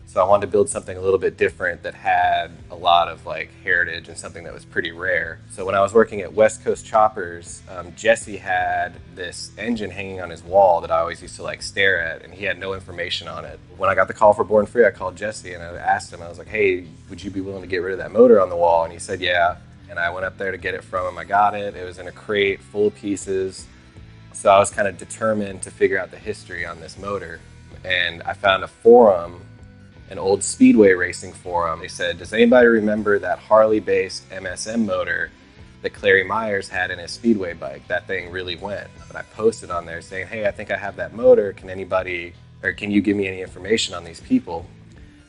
So I wanted to build something a little bit different that had a lot of like heritage and something that was pretty rare. So when I was working at West Coast Choppers, Jesse had this engine hanging on his wall that I always used to like stare at, and he had no information on it. When I got the call for Born Free, I called Jesse and I asked him, I was like, hey, would you be willing to get rid of that motor on the wall? And he said, yeah. And I went up there to get it from him. I got it. It was in a crate full of pieces. So I was kind of determined to figure out the history on this motor. And I found a forum, an old Speedway racing forum. They said, does anybody remember that Harley-based MSM motor that Clary Myers had in his Speedway bike? That thing really went. But I posted on there saying, hey, I think I have that motor. Can you give me any information on these people?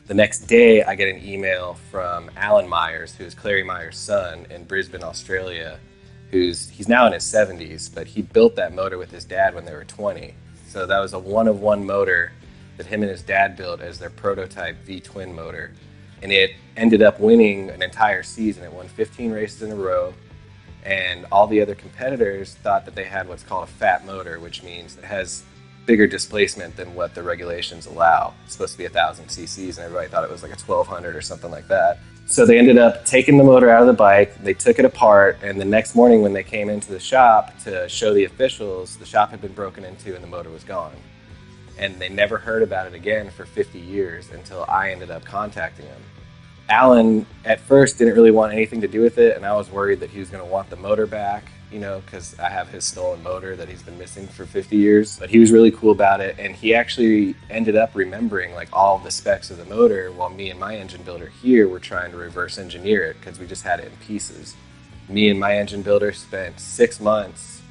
The next day, I get an email from Alan Myers, who's Clary Myers' son in Brisbane, Australia, he's now in his 70s, but he built that motor with his dad when they were 20. So that was a one-of-one motor that him and his dad built as their prototype V-twin motor. And it ended up winning an entire season. It won 15 races in a row. And all the other competitors thought that they had what's called a fat motor, which means it has bigger displacement than what the regulations allow. It's supposed to be 1,000 cc's, and everybody thought it was like a 1,200 or something like that. So they ended up taking the motor out of the bike, they took it apart, and the next morning when they came into the shop to show the officials, the shop had been broken into and the motor was gone. And they never heard about it again for 50 years until I ended up contacting him. Alan, at first, didn't really want anything to do with it, and I was worried that he was going to want the motor back, because I have his stolen motor that he's been missing for 50 years. But he was really cool about it, and he actually ended up remembering like all of the specs of the motor while me and my engine builder here were trying to reverse engineer it because we just had it in pieces. Me and my engine builder spent 6 months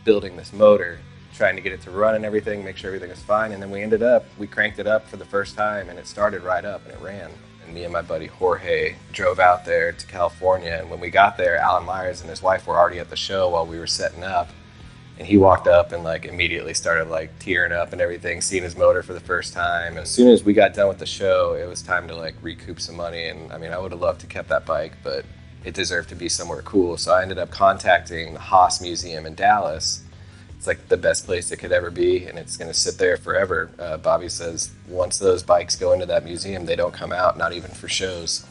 building this motor, trying to get it to run and everything, make sure everything was fine, and then we cranked it up for the first time, and it started right up and it ran. And me and my buddy Jorge drove out there to California, and when we got there, Alan Myers and his wife were already at the show while we were setting up, and he walked up and like immediately started like tearing up and everything, seeing his motor for the first time. And as soon as we got done with the show, it was time to like recoup some money, and I mean, I would have loved to kept that bike, but it deserved to be somewhere cool. So I ended up contacting the Haas Museum in Dallas. It's like the best place it could ever be, and it's going to sit there forever. Bobby says once those bikes go into that museum, they don't come out, not even for shows.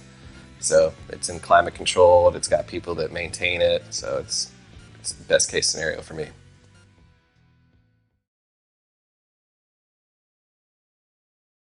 So it's in climate controlled, it's got people that maintain it, so it's the best case scenario for me.